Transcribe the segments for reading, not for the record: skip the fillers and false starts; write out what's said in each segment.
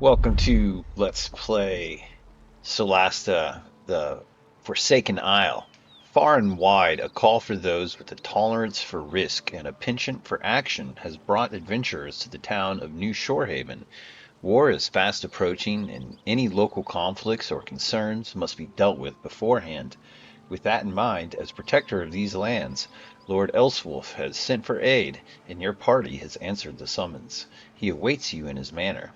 Welcome to Let's Play Solasta, the Forsaken Isle. Far and wide, a call for those with a tolerance for risk and a penchant for action has brought adventurers to the town of New Shorehaven. War is fast approaching, and any local conflicts or concerns must be dealt with beforehand. With that in mind, as protector of these lands, Lord Elswulf has sent for aid, and your party has answered the summons. He awaits you in his manor.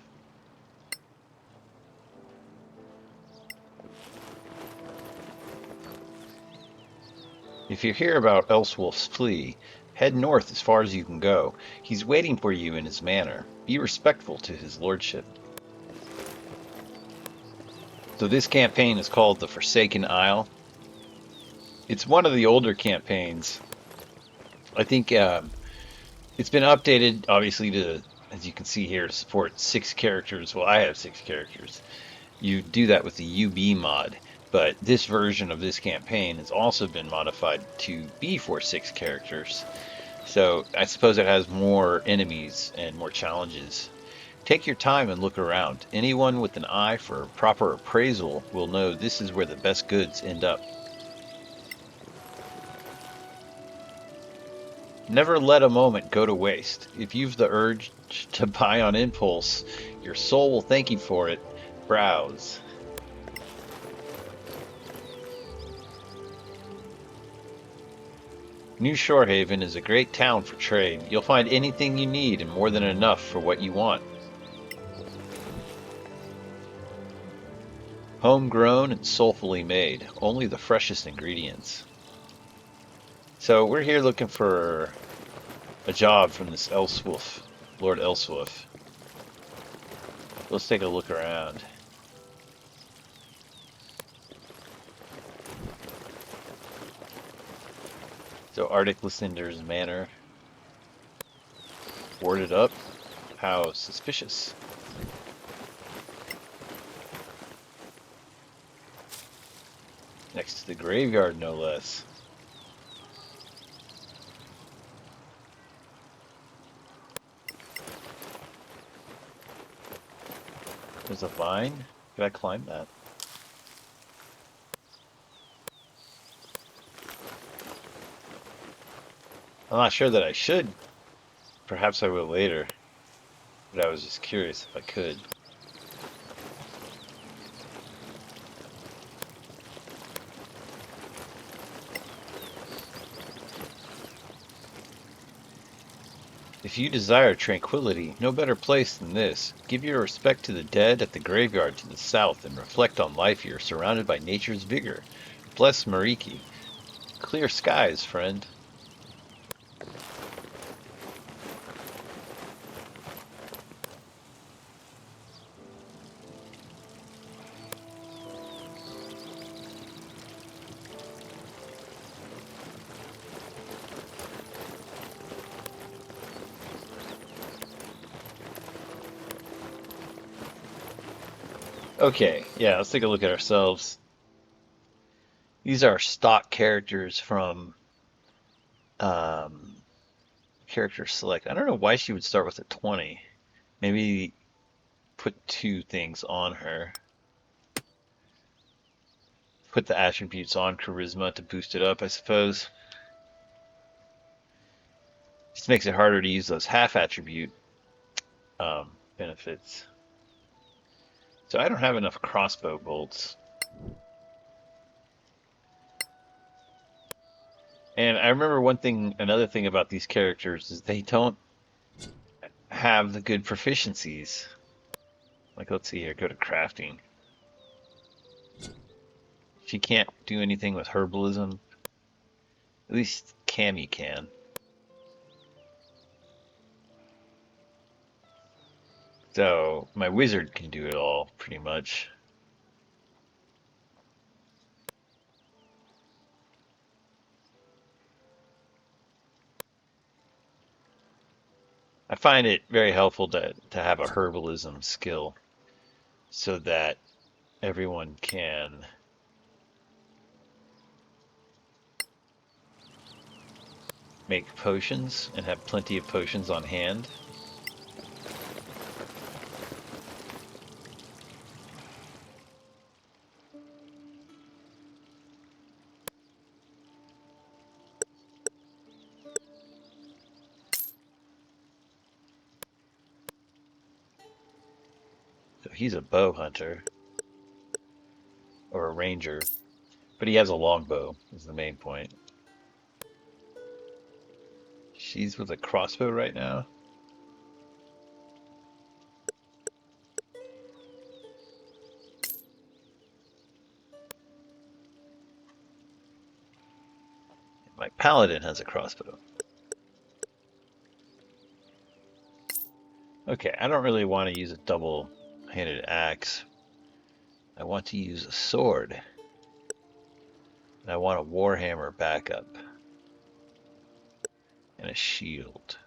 If you hear about Elswulf's plea, head north as far as you can go. He's waiting for you in his manor. Be respectful to his lordship. So this campaign is called the Forsaken Isle. It's one of the older campaigns. I think it's been updated, obviously, to, as you can see here, to support 6 characters. Well, I have 6 characters. You do that with the UB mod, but this version of this campaign has also been modified to be for 6 characters. So I suppose it has more enemies and more challenges. Take your time and look around. Anyone with an eye for proper appraisal will know this is where the best goods end up. Never let a moment go to waste. If you've the urge to buy on impulse, your soul will thank you for it. Browse. New Shorehaven is a great town for trade. You'll find anything you need and more than enough for what you want. Homegrown and soulfully made, only the freshest ingredients. So we're here looking for a job from this Elswulf, Lord Elswulf. Let's take a look around. So Arctic Lysander's manor. Warded up. How suspicious. Next to the graveyard, no less. There's a vine. Can I climb that? I'm not sure that I should. Perhaps I will later. But I was just curious if I could. If you desire tranquility, no better place than this. Give your respect to the dead at the graveyard to the south and reflect on life here, surrounded by nature's vigor. Bless Mariki. Clear skies, friend. Okay, yeah, let's take a look at ourselves. These are stock characters from um, character select. I don't know why she would start with a 20. Maybe put 2 things on her. Put the attributes on charisma to boost it up, I suppose. Just makes it harder to use those half attribute benefits. So I don't have enough crossbow bolts. And I remember another thing about these characters is they don't have the good proficiencies. Like, let's see here, go to crafting. She can't do anything with herbalism. At least Cammy can. So my wizard can do it all, pretty much. I find it very helpful to have a herbalism skill so that everyone can make potions and have plenty of potions on hand. So he's a bow hunter or a ranger, but he has a longbow is the main point. She's with a crossbow right now. My paladin has a crossbow. Okay, I don't really want to use a double-handed axe. I want to use a sword. And I want a warhammer backup. And a shield.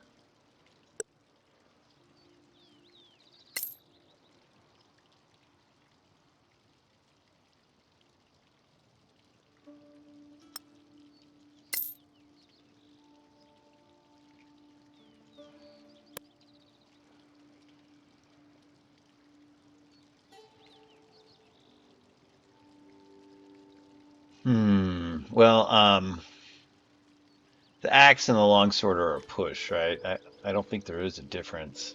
Well, the axe and the longsword are a push, right? I don't think there is a difference.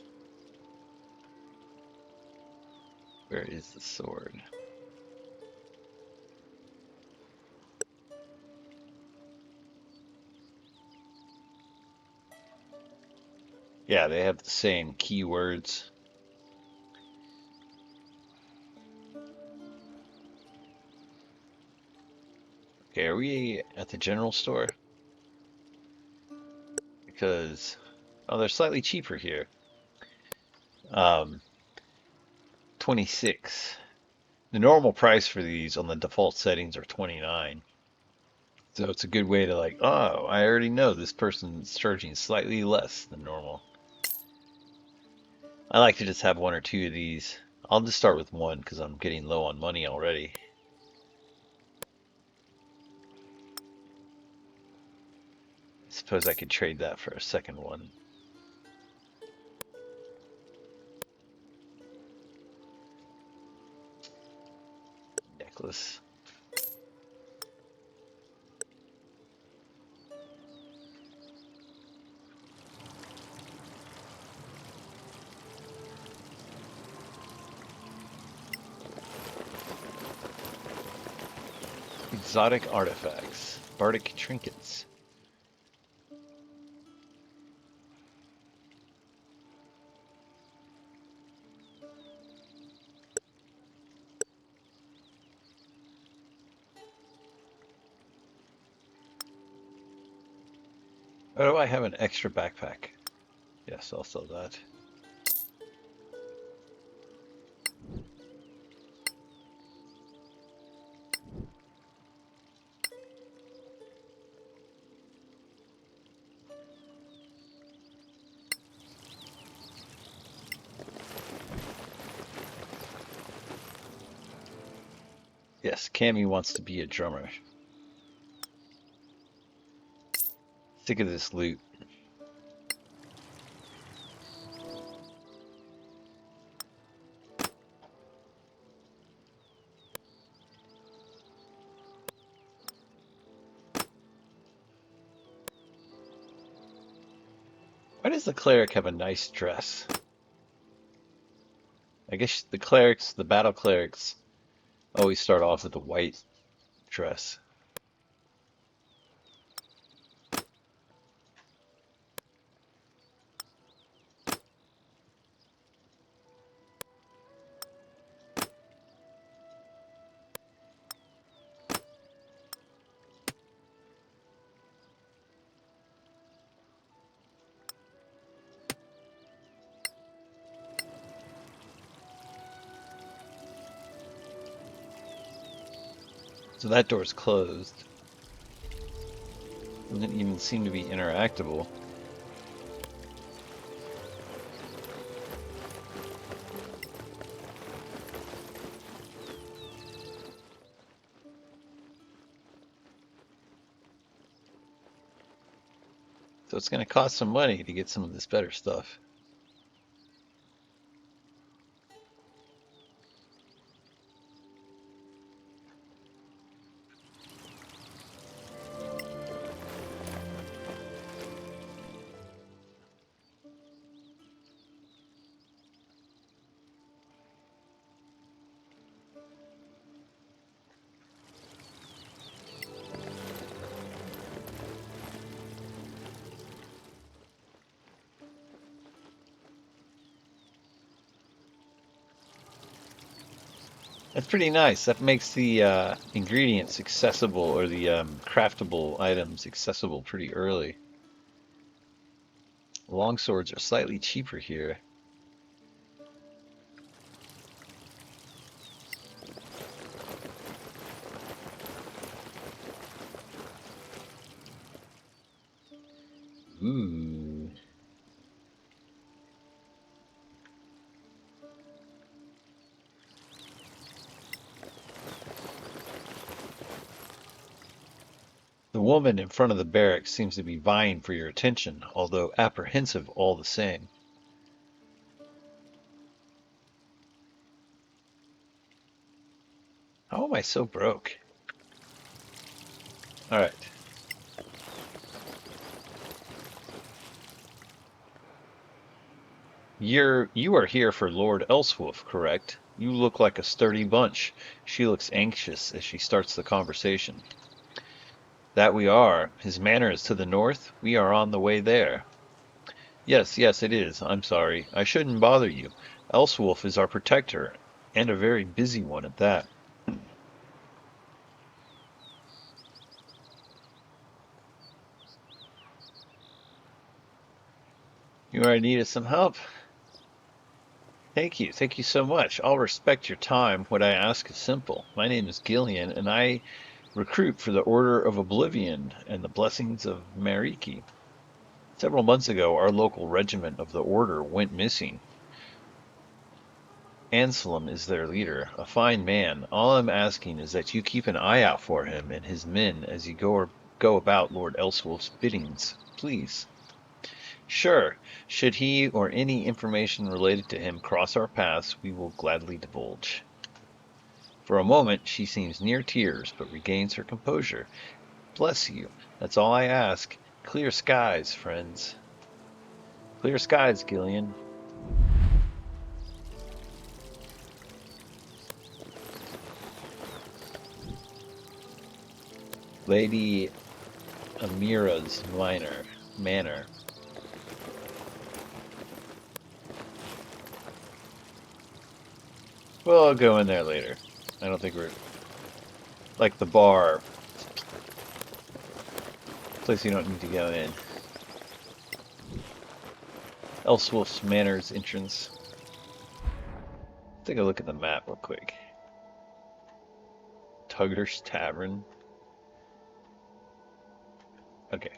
Where is the sword? Yeah, they have the same keywords. Okay, are we at the general store? Because, oh, they're slightly cheaper here. 26. The normal price for these on the default settings are 29. So it's a good way to like, oh, I already know this person's charging slightly less than normal. I like to just have one or two of these. I'll just start with one because I'm getting low on money already. I suppose I could trade that for a second one. Necklace. Exotic artifacts. Bardic trinkets. Oh, do I have an extra backpack? Yes, I'll sell that. Yes, Cammy wants to be a drummer. Sick of this loot. Why does the cleric have a nice dress? I guess the clerics, the battle clerics, always start off with a white dress. So that door's closed. Doesn't even seem to be interactable. So it's going to cost some money to get some of this better stuff. That's pretty nice. That makes the ingredients accessible, or the craftable items accessible pretty early. Long swords are slightly cheaper here. Ooh. The woman in front of the barracks seems to be vying for your attention, although apprehensive all the same. How am I so broke? All right. You are here for Lord Elswulf, correct? You look like a sturdy bunch. She looks anxious as she starts the conversation. That we are. His manor is to the north. We are on the way there. Yes, yes, it is. I'm sorry. I shouldn't bother you. Elswulf is our protector, and a very busy one at that. You are in need of some help? Thank you. Thank you so much. I'll respect your time. What I ask is simple. My name is Gillian, and I recruit for the Order of Oblivion and the Blessings of Mariki. Several months ago, our local regiment of the Order went missing. Anselm is their leader, a fine man. All I'm asking is that you keep an eye out for him and his men as you go about Lord Elswulf's biddings. Please. Sure. Should he or any information related to him cross our paths, we will gladly divulge. For a moment, she seems near tears, but regains her composure. Bless you. That's all I ask. Clear skies, friends. Clear skies, Gillian. Lady Amira's manor. Well, I'll go in there later. I don't think we're like the bar. Place you don't need to go in. Elswulf's Manor's entrance. Take a look at the map real quick. Tugger's Tavern. Okay.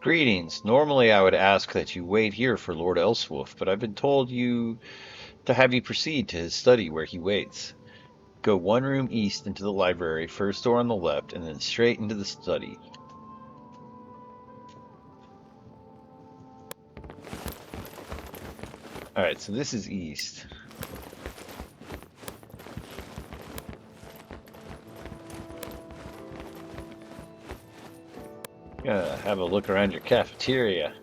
Greetings. Normally I would ask that you wait here for Lord Elswulf, but I've been told to have you proceed to his study where he waits. Go one room east into the library, first door on the left, and then straight into the study. Alright, so this is east. Gonna have a look around your cafeteria.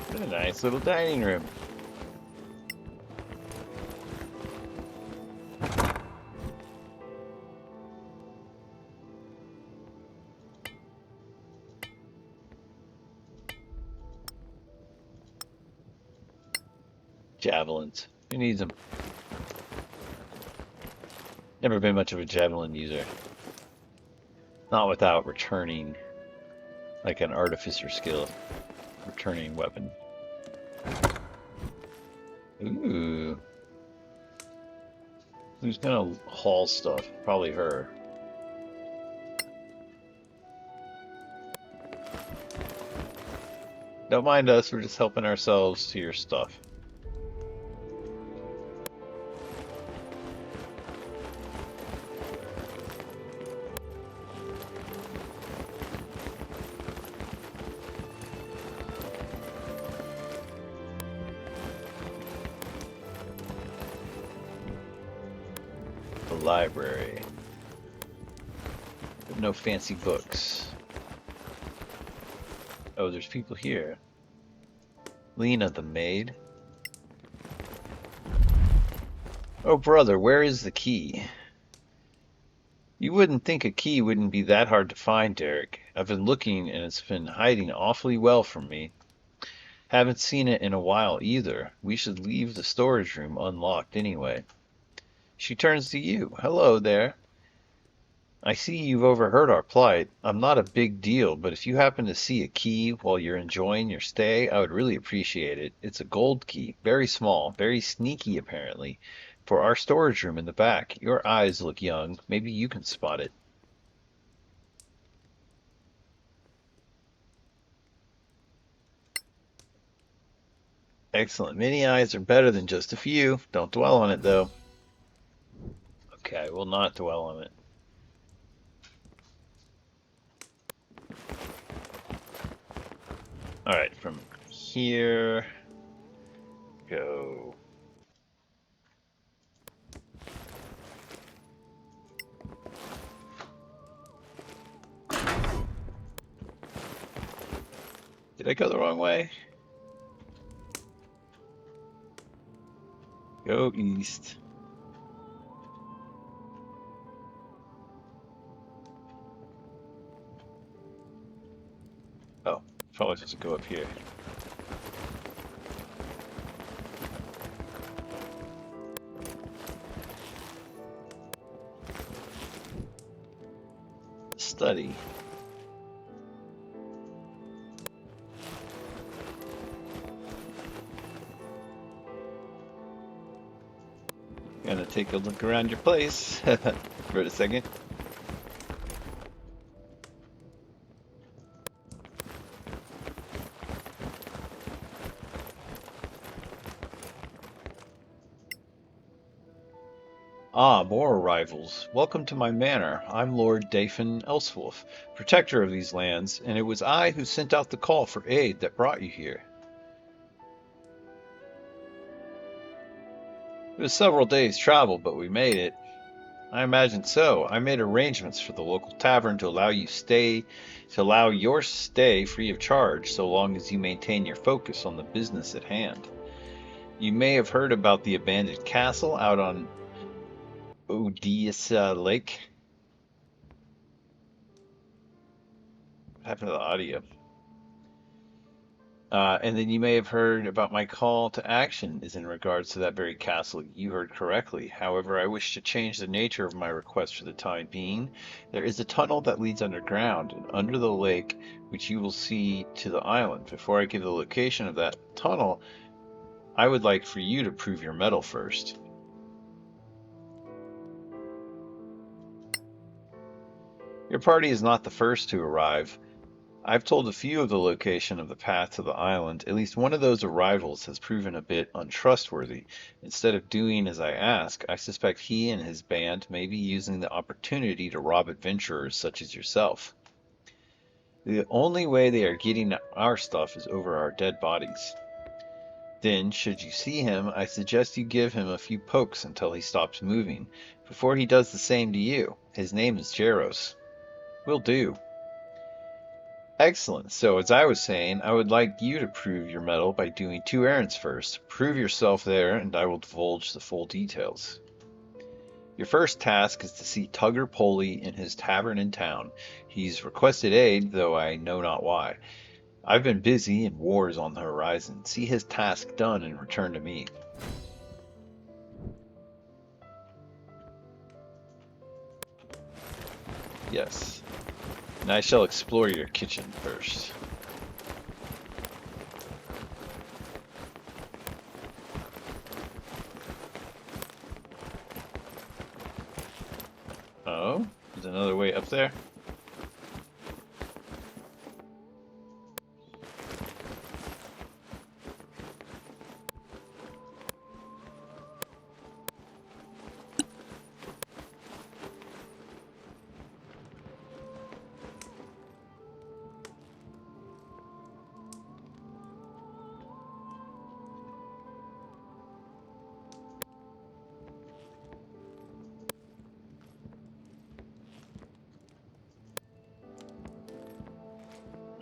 What a nice little dining room. Javelins. Who needs them? Never been much of a javelin user. Not without returning, like an artificer skill. Returning weapon. Ooh. Who's gonna haul stuff? Probably her. Don't mind us, we're just helping ourselves to your stuff. library. But no fancy books. Oh, there's people here. Lena the maid. Oh, brother, where is the key? You wouldn't think a key wouldn't be that hard to find, Derek. I've been looking and it's been hiding awfully well from me. Haven't seen it in a while either. We should leave the storage room unlocked anyway. She turns to you. Hello there. I see you've overheard our plight. I'm not a big deal, but if you happen to see a key while you're enjoying your stay, I would really appreciate it. It's a gold key, very small, very sneaky apparently, for our storage room in the back. Your eyes look young. Maybe you can spot it. Excellent. Many eyes are better than just a few. Don't dwell on it, though. Okay, I will not dwell on it. All right, from here, go. Did I go the wrong way? Go east. Oh, probably supposed to go up here. Study. Gonna take a look around your place for a second. Ah, more arrivals. Welcome to my manor. I'm Lord Elswulf, protector of these lands, and it was I who sent out the call for aid that brought you here. It was several days' travel, but we made it. I imagine so. I made arrangements for the local tavern to allow your stay free of charge, so long as you maintain your focus on the business at hand. You may have heard about the abandoned castle out on Odessa Lake. What happened to the audio? And then you may have heard about my call to action is in regards to that very castle. You heard correctly. However, I wish to change the nature of my request for the time being. There is a tunnel that leads underground and under the lake, which you will see to the island. Before I give the location of that tunnel, I would like for you to prove your mettle first. Your party is not the first to arrive. I've told a few of the location of the path to the island. At least one of those arrivals has proven a bit untrustworthy. Instead of doing as I ask, I suspect he and his band may be using the opportunity to rob adventurers such as yourself. The only way they are getting our stuff is over our dead bodies. Then, should you see him, I suggest you give him a few pokes until he stops moving, before he does the same to you. His name is Jaros. Will do. Excellent. So, as I was saying, I would like you to prove your mettle by doing two errands first. Prove yourself there, and I will divulge the full details. Your first task is to see Tugger Poley in his tavern in town. He's requested aid, though I know not why. I've been busy, and war is on the horizon. See his task done and return to me. Yes. And I shall explore your kitchen first. Oh, there's another way up there.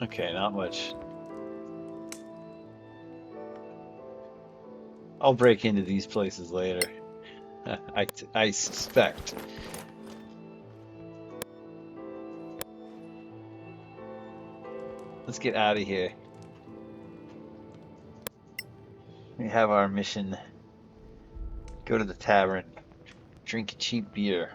Okay, not much. I'll break into these places later. I suspect. Let's get out of here. We have our mission. Go to the tavern. Drink cheap beer.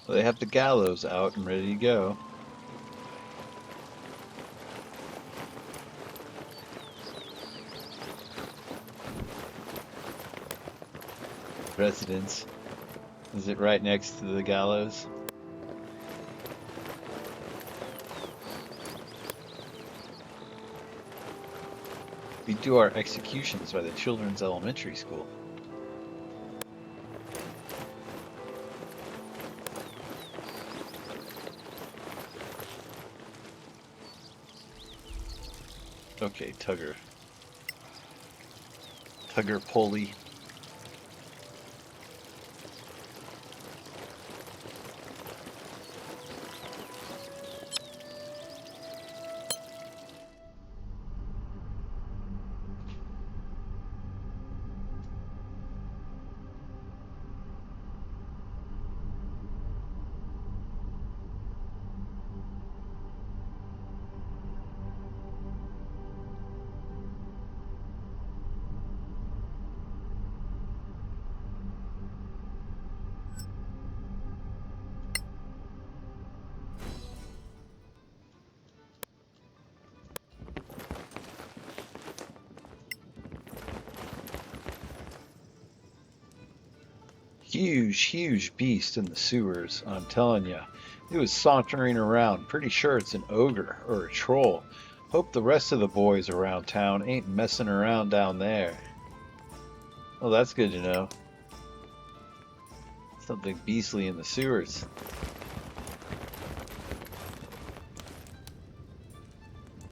Well, they have the gallows out and ready to go. Residence. Is it right next to the gallows? We do our executions by the children's elementary school. Okay, Tugger. Tugger pulley. Huge beast in the sewers, I'm telling ya. It was sauntering around. Pretty sure it's an ogre or a troll. Hope the rest of the boys around town ain't messing around down there. Well, that's good to know. Something beastly in the sewers.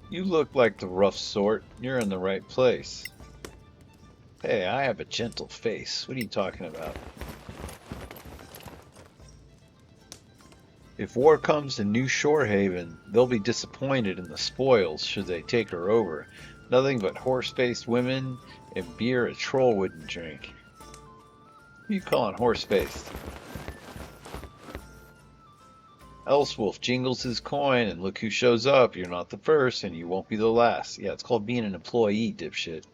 You look like the rough sort. You're in the right place. Hey, I have a gentle face. What are you talking about? If war comes to New Shorehaven, they'll be disappointed in the spoils should they take her over. Nothing but horse-faced women and beer a troll wouldn't drink. Who you calling horse-faced? Elswulf jingles his coin, and look who shows up. You're not the first, and you won't be the last. Yeah, it's called being an employee, dipshit.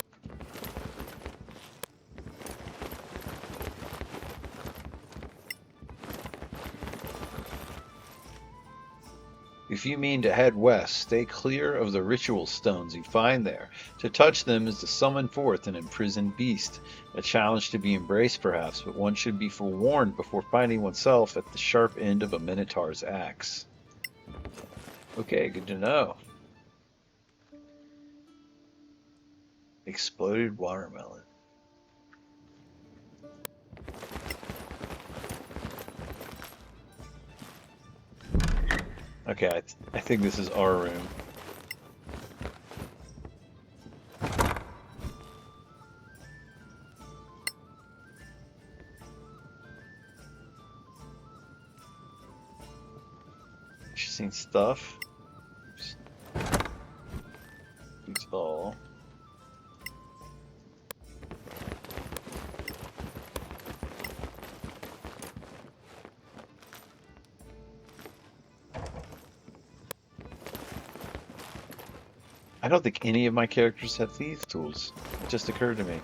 If you mean to head west, stay clear of the ritual stones you find there. To touch them is to summon forth an imprisoned beast. A challenge to be embraced, perhaps, but one should be forewarned before finding oneself at the sharp end of a minotaur's axe. Okay, good to know. Exploded watermelon. Okay, I think this is our room. purchasing stuff. Boots all. I don't think any of my characters have thieves tools. It just occurred to me.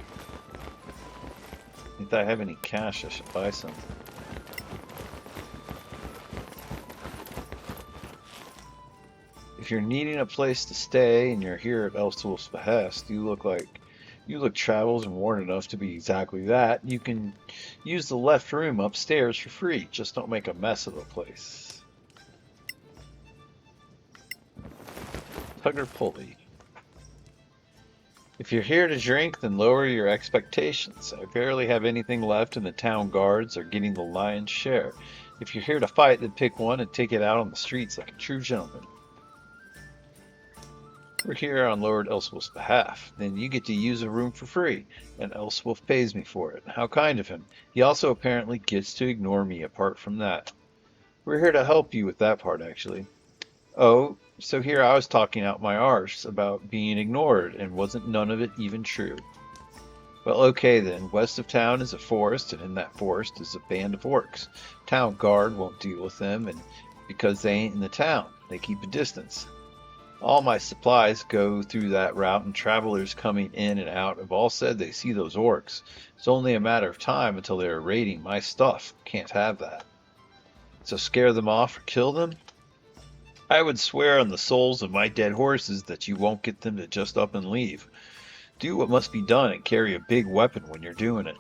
If I have any cash, I should buy some. If you're needing a place to stay and you're here at Elswulf's behest, you look traveled and worn enough to be exactly that. You can use the left room upstairs for free. Just don't make a mess of the place. Tugger pulley. If you're here to drink, then lower your expectations. I barely have anything left, and the town guards are getting the lion's share. If you're here to fight, then pick one and take it out on the streets like a true gentleman. We're here on Lord Elswulf's behalf. Then you get to use a room for free, and Elswulf pays me for it. How kind of him. He also apparently gets to ignore me apart from that. We're here to help you with that part, actually. Oh, so here I was talking out my arse about being ignored, and wasn't none of it even true. Well, okay then. West of town is a forest, and in that forest is a band of orcs. Town guard won't deal with them, and because they ain't in the town, they keep a distance. All my supplies go through that route, and travelers coming in and out have all said they see those orcs. It's only a matter of time until they are raiding my stuff. Can't have that. So scare them off or kill them? I would swear on the souls of my dead horses that you won't get them to just up and leave. Do what must be done and carry a big weapon when you're doing it.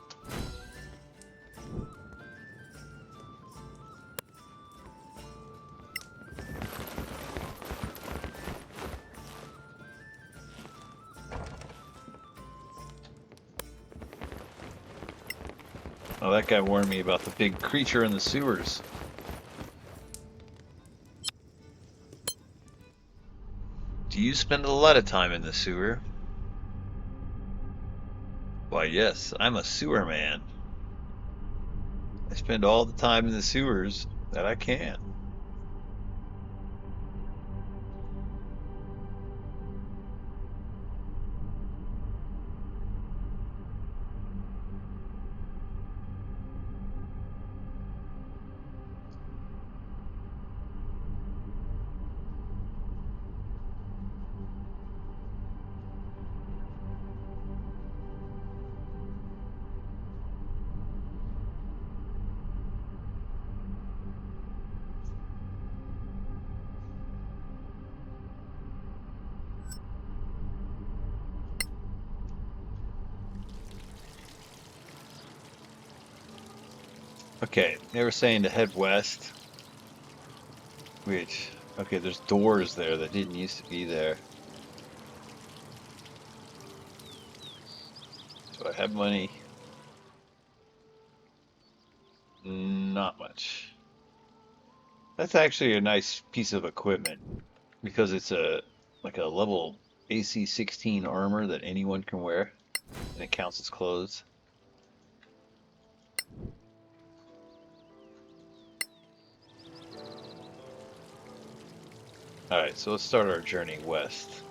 Oh, that guy warned me about the big creature in the sewers. Do you spend a lot of time in the sewer? Why, yes, I'm a sewer man. I spend all the time in the sewers that I can. Okay, they were saying to head west, which, okay, there's doors there that didn't used to be there. Do I have money? Not much. That's actually a nice piece of equipment because it's like a level AC 16 armor that anyone can wear, and it counts as clothes. Alright, so let's start our journey west.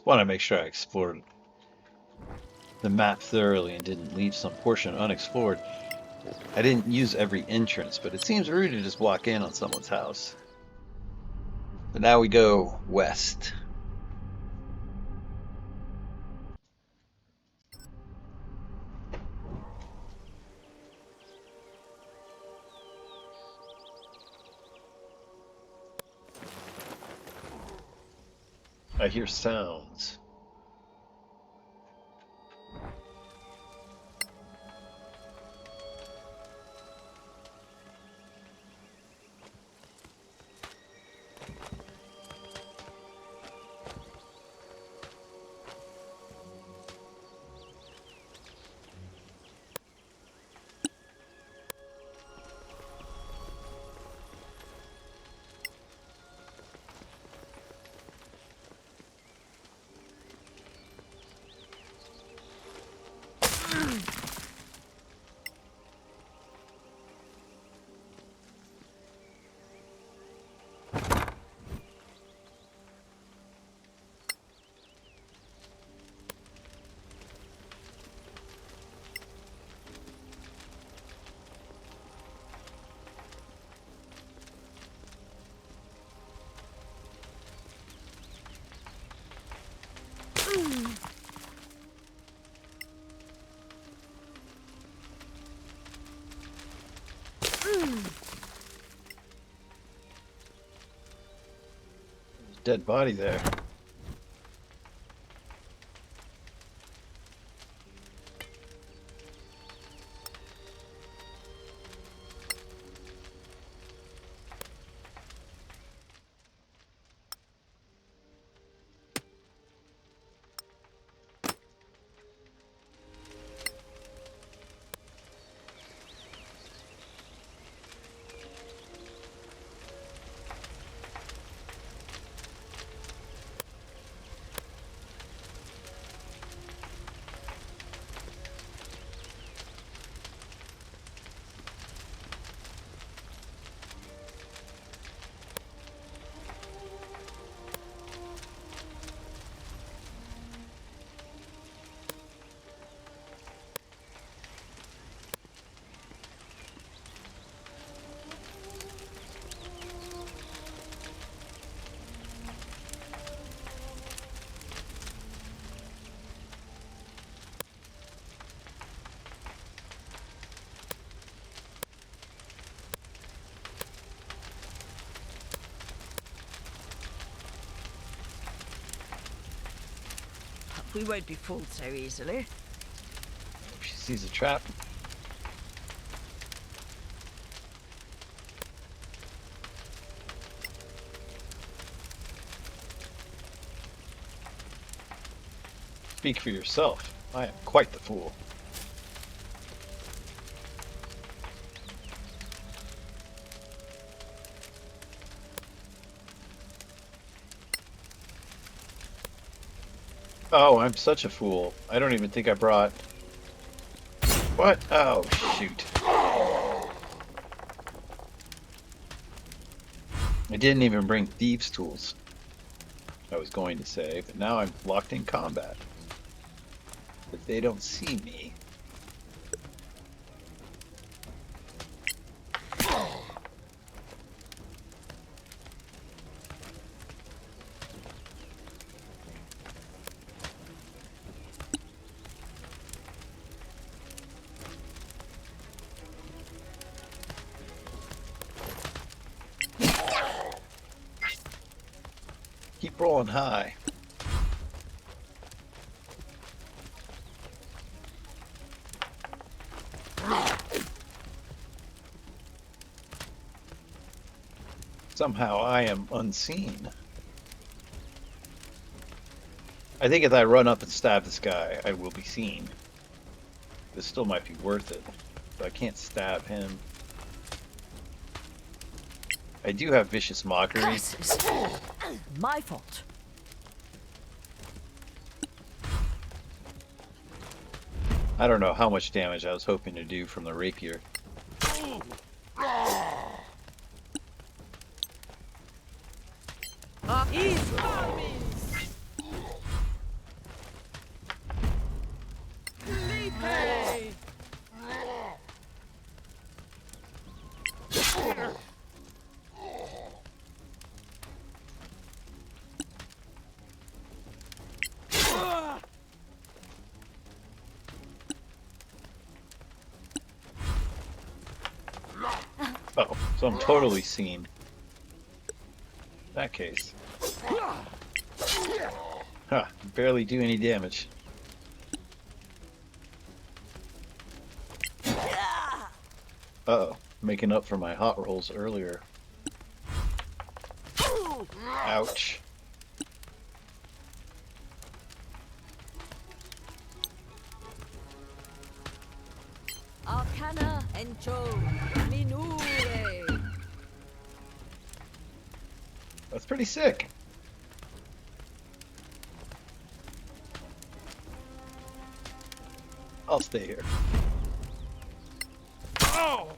Want to make sure I explored the map thoroughly and didn't leave some portion unexplored. I didn't use every entrance, but it seems rude to just walk in on someone's house. But now we go west. I hear sounds. dead body there. We won't be fooled so easily. She sees a trap. Speak for yourself. I am quite the fool. Oh, I'm such a fool. I don't even think I brought... What? Oh, shoot. I didn't even bring thieves' tools. I was going to say, but now I'm locked in combat. But they don't see me. Keep rolling high. Somehow I am unseen. I think if I run up and stab this guy, I will be seen. This still might be worth it, but I can't stab him. I do have Vicious Mockery. Curses. My fault. I don't know how much damage I was hoping to do from the rapier. Oh, so I'm totally seen. In that case. Huh, barely do any damage. Uh-oh, making up for my hot rolls earlier. Ouch. Arcana Encho Minure. That's pretty sick. I'll stay here. Oh!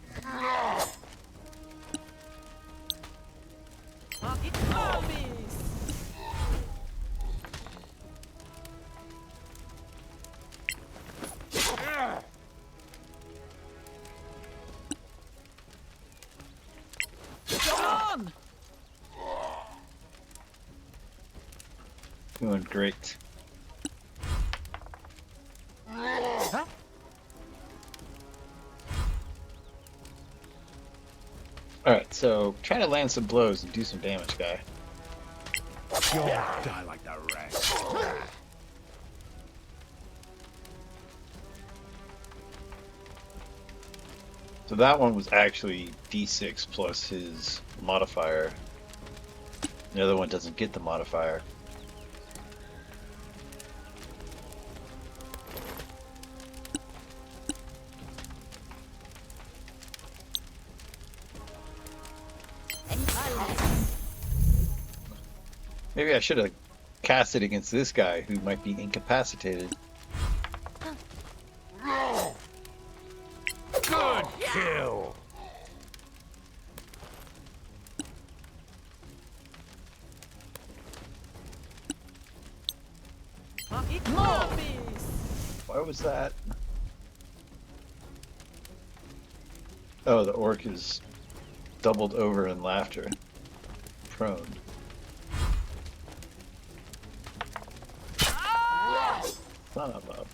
Doing great. Huh? Alright, so try to land some blows and do some damage, guy. You'll die like the rest. So that one was actually D6 plus his modifier. The other one doesn't get the modifier. Maybe I should have cast it against this guy who might be incapacitated. Good kill. Why was that? Oh, the orc is doubled over in laughter. Prone. Son of a...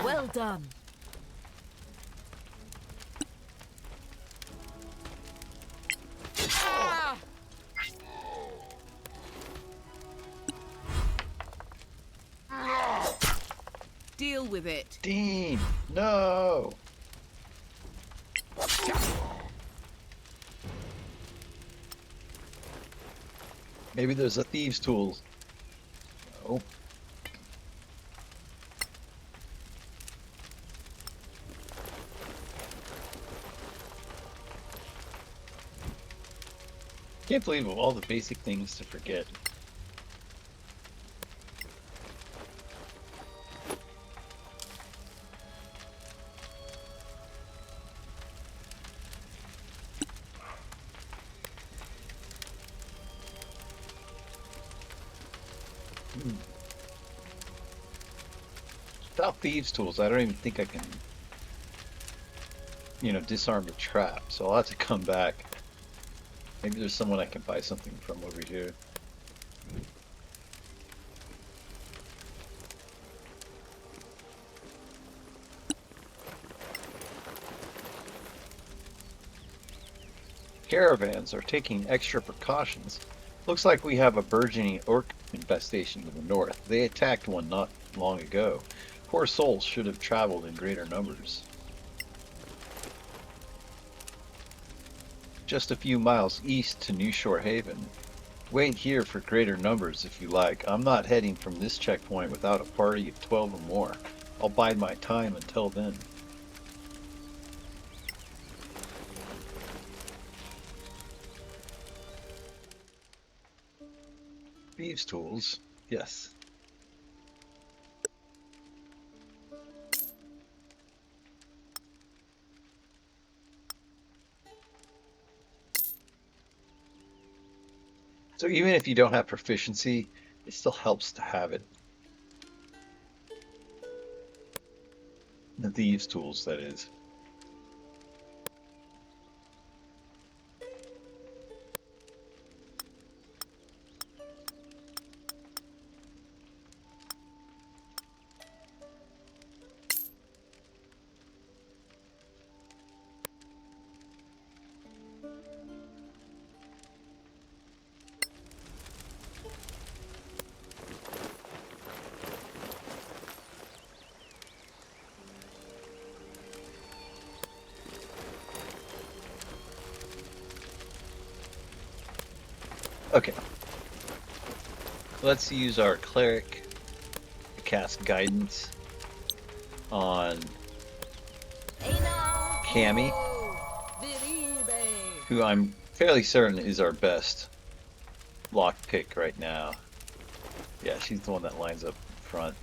Well done. Deal with it. Dean! No! Maybe there's a thieves' tools. No. Can't believe of all the basic things to forget. Without thieves' tools, I don't even think I can, disarm the trap. So I'll have to come back. Maybe there's someone I can buy something from over here. Caravans are taking extra precautions. Looks like we have a burgeoning orc infestation to the north. They attacked one not long ago. Poor souls should have traveled in greater numbers. Just a few miles east to New Shore Haven. Wait here for greater numbers if you like. I'm not heading from this checkpoint without a party of 12 or more. I'll bide my time until then. Thieves' tools, yes. So even if you don't have proficiency, it still helps to have it. The thieves' tools, that is. Okay. Let's use our cleric to cast guidance on Cammy, who I'm fairly certain is our best lockpick right now. Yeah, she's the one that lines up front.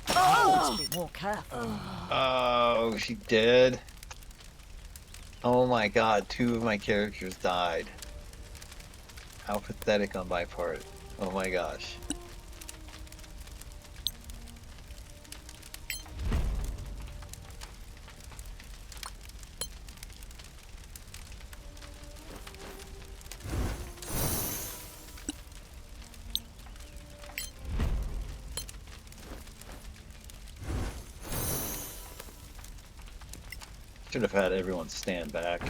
Oh! Let's be more careful. Oh, she did? Oh my god, 2 of my characters died. How pathetic on my part. Oh my gosh. Should have had everyone stand back.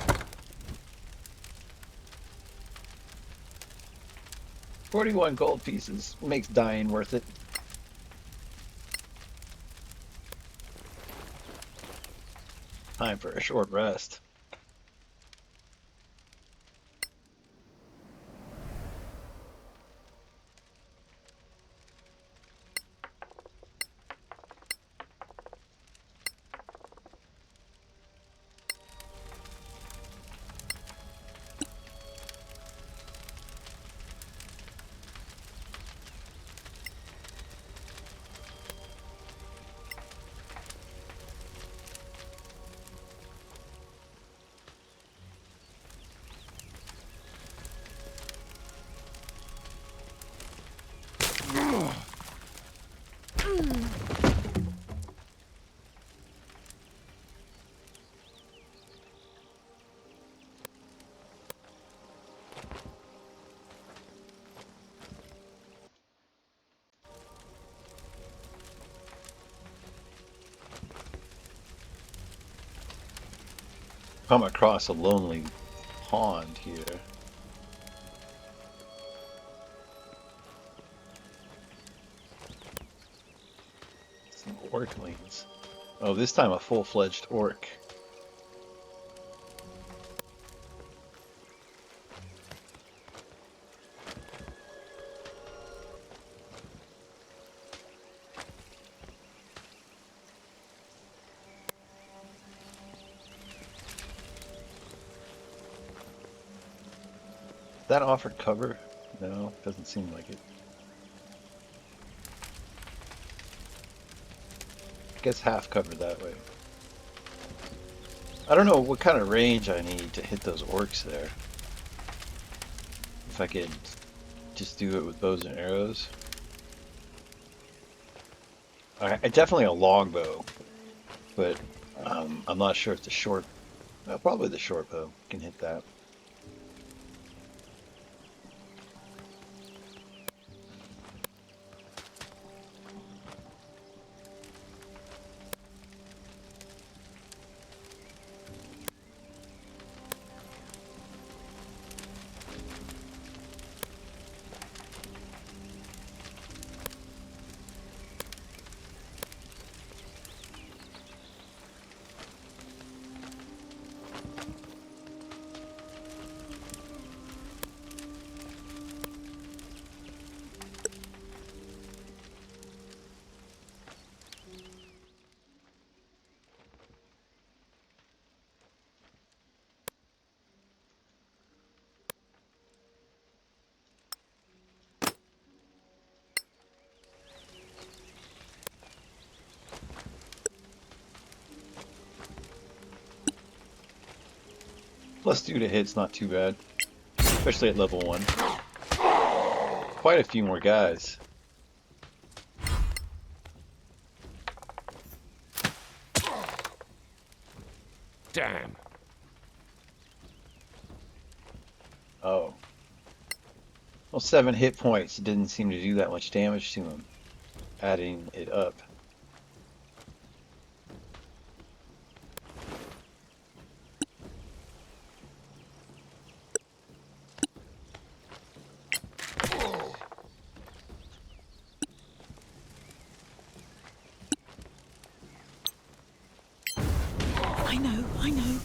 41 gold pieces makes dying worth it. Time for a short rest. Come across a lonely pond here. Some orclings. Oh, this time a full-fledged orc. That offered cover? No, doesn't seem like it. I guess half covered that way. I don't know what kind of range I need to hit those orcs there. If I could just do it with bows and arrows. I definitely a longbow, but I'm not sure if the short, well, probably the short bow can hit that. +2 to hit's not too bad, especially at level 1. Quite a few more guys. Damn. Oh. Well, 7 hit points. It didn't seem to do that much damage to him, adding it up. I know.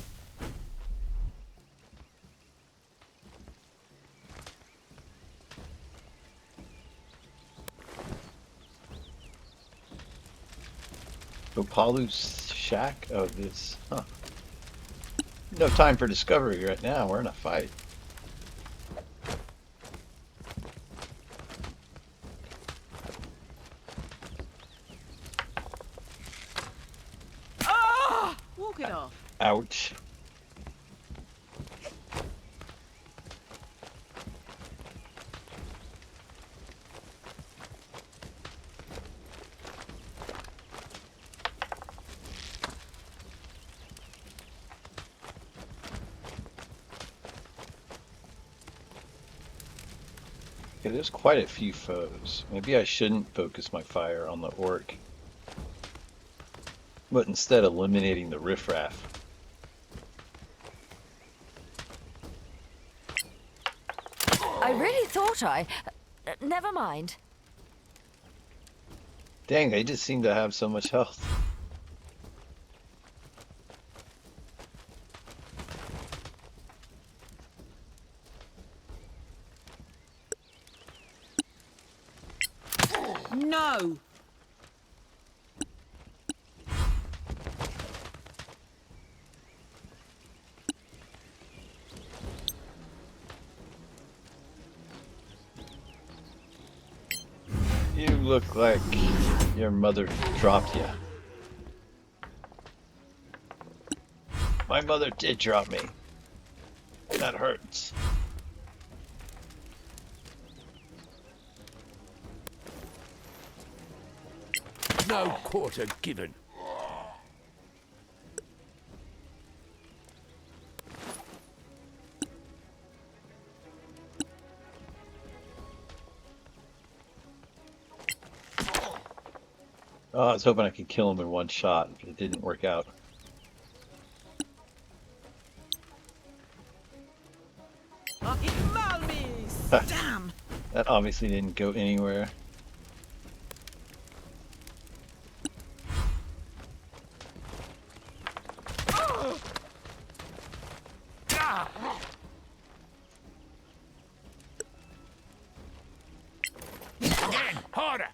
So Palu's shack? Oh, this. Huh. No time for discovery right now. We're in a fight. Ah! Walk it off. Ouch. Okay, there's quite a few foes. Maybe I shouldn't focus my fire on the orc, but instead eliminating the riffraff. I really thought Never mind. Dang, they just seem to have so much health. No! You look like your mother dropped you. My mother did drop me. That hurts. No quarter given. Oh, I was hoping I could kill him in one shot, but it didn't work out. Malmis! Damn! That obviously didn't go anywhere. Again, harder.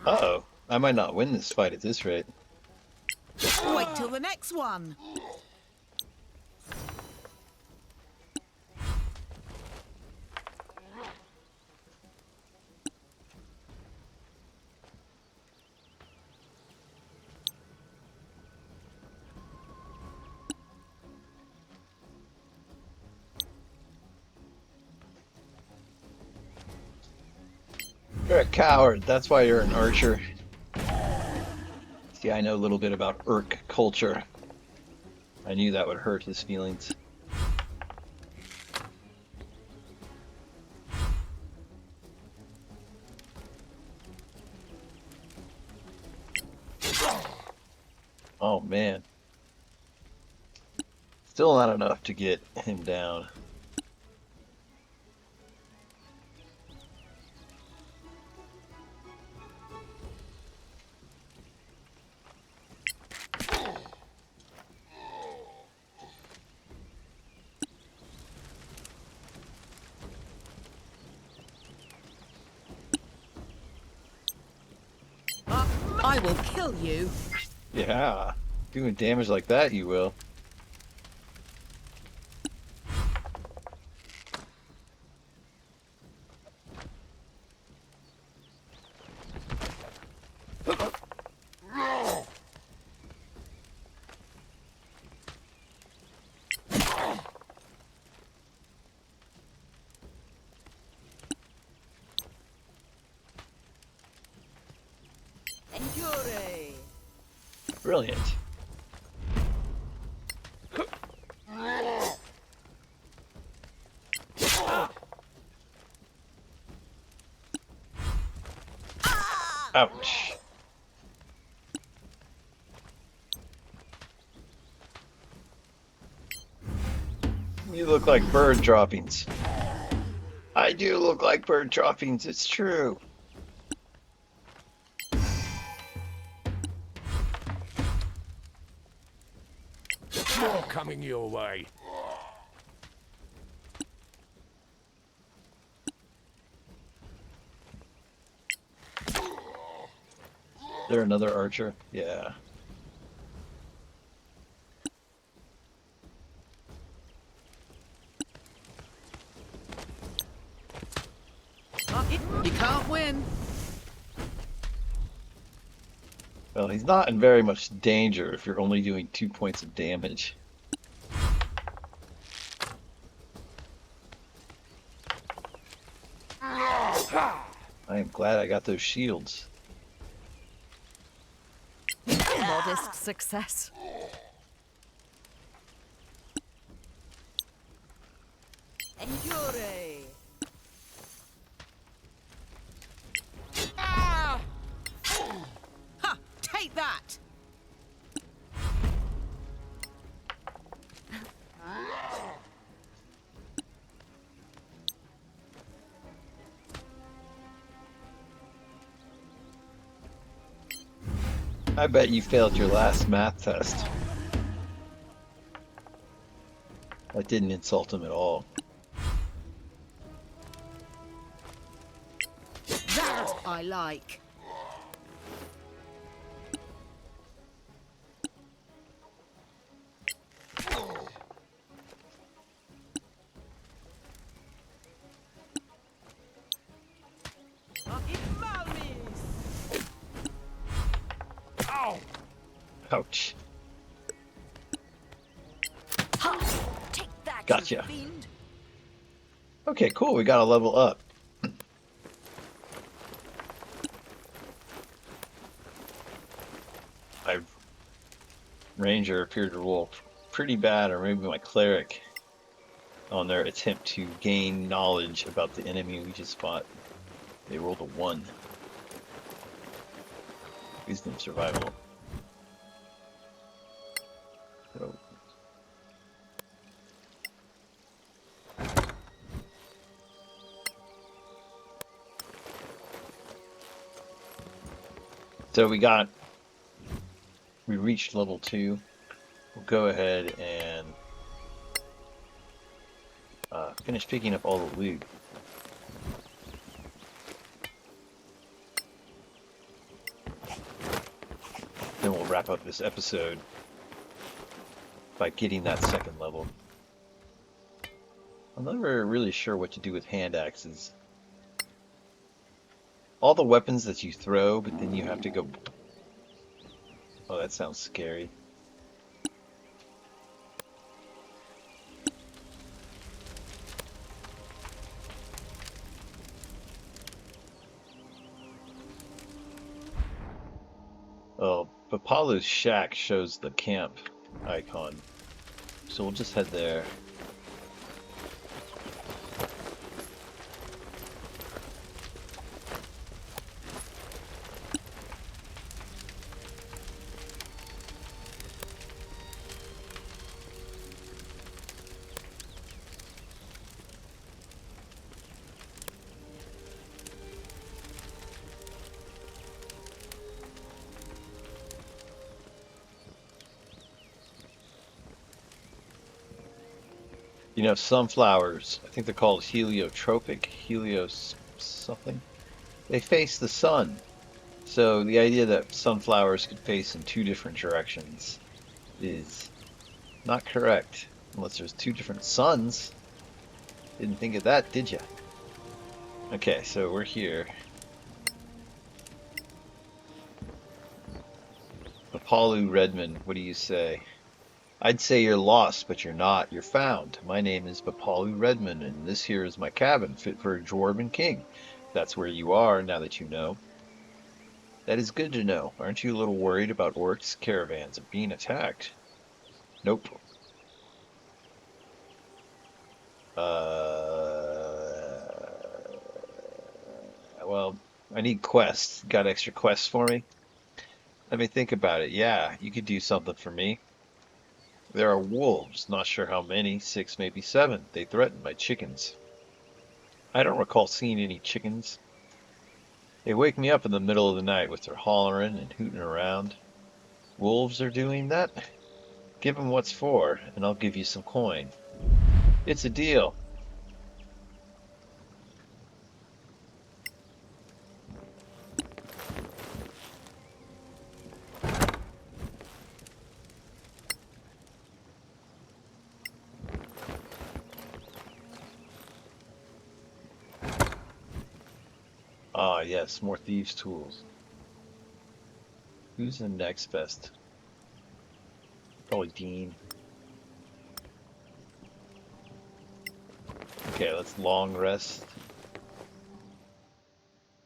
Uh-oh. I might not win this fight at this rate. Wait till the next one! You're a coward. That's why you're an archer. See, I know a little bit about Urk culture. I knew that would hurt his feelings. Oh man. Still not enough to get him down. I will kill you! Yeah. Doing damage like that, you will. Endure! Brilliant. Ouch. You look like bird droppings. I do look like bird droppings, it's true. More coming your way. There another archer? Yeah. You can't win! Well, he's not in very much danger if you're only doing 2 points of damage. I am glad I got those shields. Modest success. Endure! Ha! Take that! I bet you failed your last math test. That didn't insult him at all. That I like. Ow! Ouch. Ha! Take that, you Gotcha. fiend. Okay, cool. We got a level up. My ranger appeared to roll pretty bad, or maybe my cleric, on their attempt to gain knowledge about the enemy we just fought. They rolled a 1. Wisdom survival. So, we reached level 2. We'll go ahead and finish picking up all the loot. Then we'll wrap up this episode by getting that second level. I'm never really sure what to do with hand axes. All the weapons that you throw, but then you have to go... Oh, that sounds scary. Oh, Papalu's shack shows the camp icon. So we'll just head there. You know, sunflowers, I think they're called heliotropic, helios something. They face the sun. So the idea that sunflowers could face in 2 different directions is not correct. Unless there's 2 different suns. Didn't think of that, did ya? Okay, so we're here. Papalu Redmond, what do you say? I'd say you're lost, but you're not. You're found. My name is Papalu Redmond, and this here is my cabin, fit for a dwarven king. That's where you are, now that you know. That is good to know. Aren't you a little worried about orcs' caravans of being attacked? Nope. Well, I need quests. Got extra quests for me? Let me think about it. Yeah, you could do something for me. There are wolves, not sure how many, 6, maybe 7. They threaten my chickens. I don't recall seeing any chickens. They wake me up in the middle of the night with their hollering and hooting around. Wolves are doing that? Give 'em what's for, and I'll give you some coin. It's a deal. Ah, yes, more thieves' tools. Who's the next best? Probably Dean. Okay, let's long rest.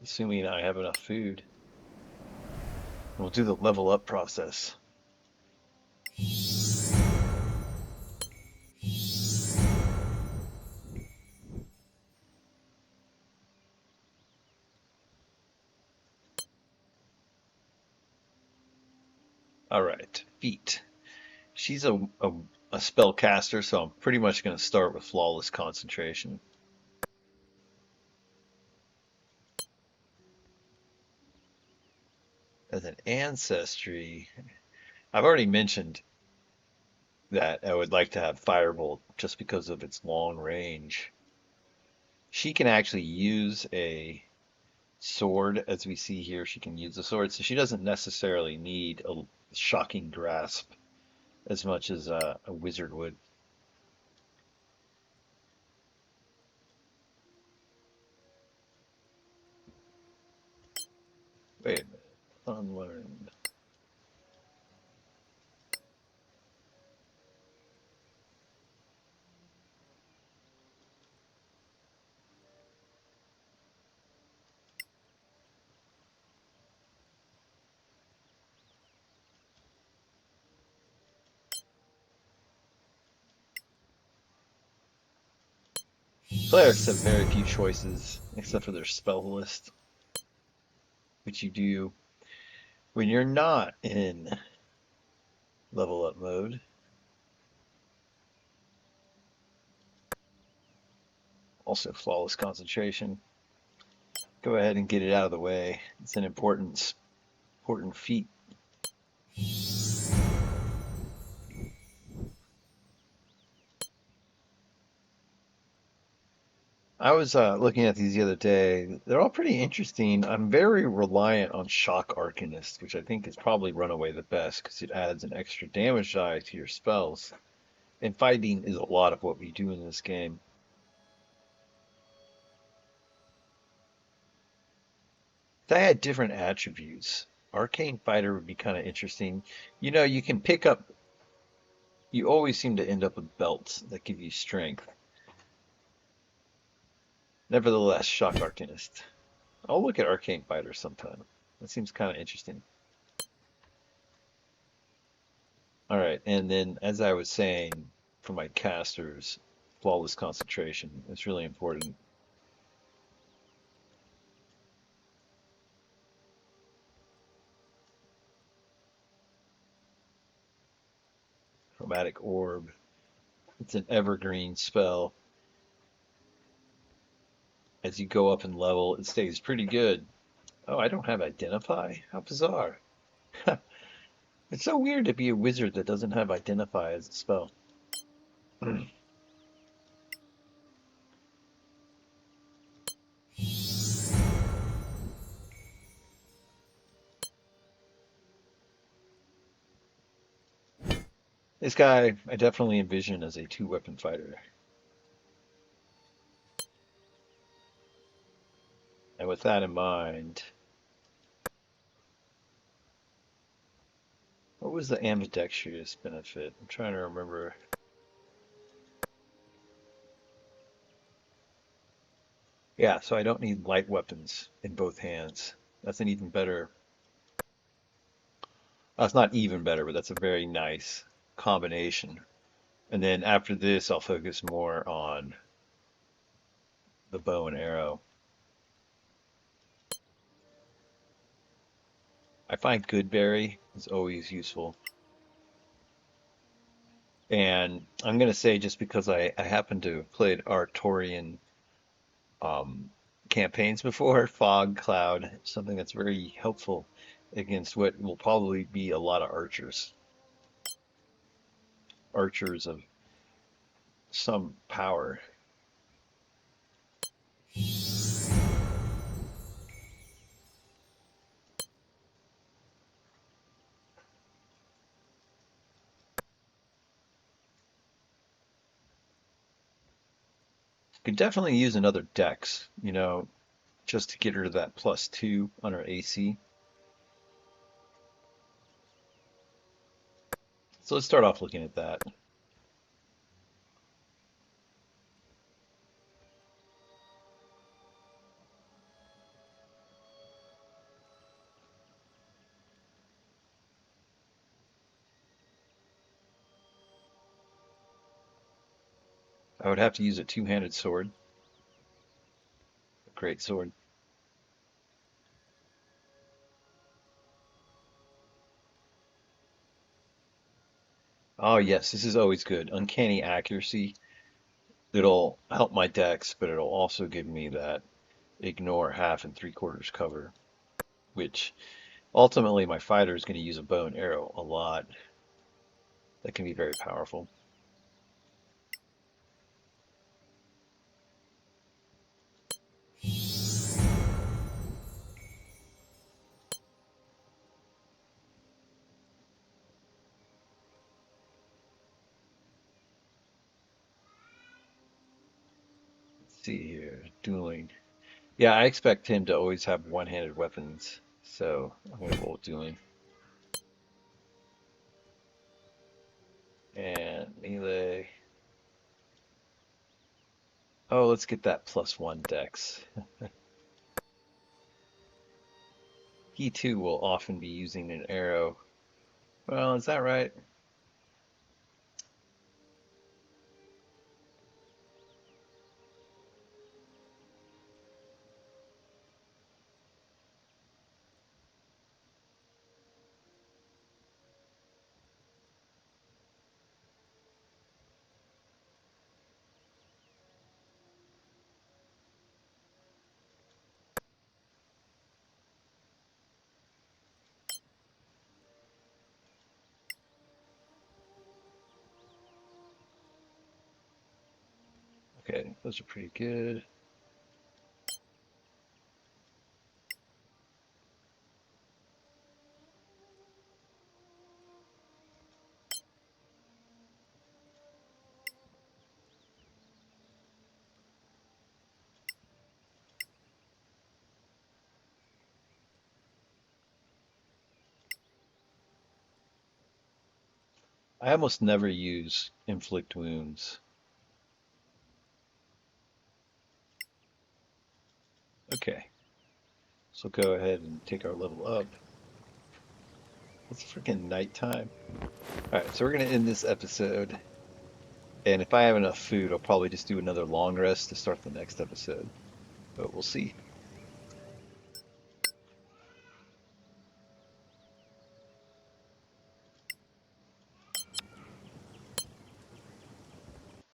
Assuming I have enough food. We'll do the level up process. Alright, feat. She's a spellcaster, so I'm pretty much going to start with flawless concentration. as an ancestry, I've already mentioned that I would like to have Firebolt just because of its long range. She can actually use a sword, as we see here. She can use a sword, so she doesn't necessarily need a shocking grasp as much as a wizard would. Wait a minute. Unlearn. Clerics have very few choices except for their spell list, which you do when you're not in level up mode. Also, flawless concentration. Go ahead and get it out of the way. It's an important feat. I was looking at these the other day. They're all pretty interesting. I'm very reliant on Shock Arcanist, which I think has probably run away the best because it adds an extra damage die to your spells. And fighting is a lot of what we do in this game. If they had different attributes, Arcane Fighter would be kind of interesting. You know, you can pick up, you always seem to end up with belts that give you strength. Nevertheless, Shock Arcanist. I'll look at Arcane Fighter sometime. That seems kind of interesting. All right, and then as I was saying, for my casters, flawless concentration is really important. Chromatic Orb. It's an evergreen spell. As you go up in level, it stays pretty good. Oh, I don't have Identify? How bizarre. It's so weird to be a wizard that doesn't have Identify as a spell. This guy, I definitely envision as a two-weapon fighter. And with that in mind, what was the ambidextrous benefit? I'm trying to remember. Yeah, so I don't need light weapons in both hands. That's an even better. That's not even better, but that's a very nice combination. And then after this, I'll focus more on the bow and arrow. I find Goodberry is always useful. And I'm going to say just because I happen to have played Artorian um, campaigns before, Fog Cloud, something that's very helpful against what will probably be a lot of archers. Archers of some power. Could definitely use another dex, just to get her to that +2 on her AC. So let's start off looking at that. I would have to use a two-handed sword, a great sword. Oh yes, this is always good. Uncanny accuracy. It'll help my dex, but it'll also give me that ignore half and three-quarters cover, which Ultimately, my fighter is going to use a bow and arrow a lot. That can be very powerful. Let's see here, dueling. Yeah, I expect him to always have one-handed weapons, so I'm going to roll dueling. And melee. Oh, let's get that +1 dex. He too will often be using an arrow. Well, is that right? Okay, those are pretty good. I almost never use inflict wounds. Okay, so go ahead and take our level up. It's freaking nighttime. All right, so we're gonna end this episode, and if I have enough food, I'll probably just do another long rest to start the next episode. But we'll see.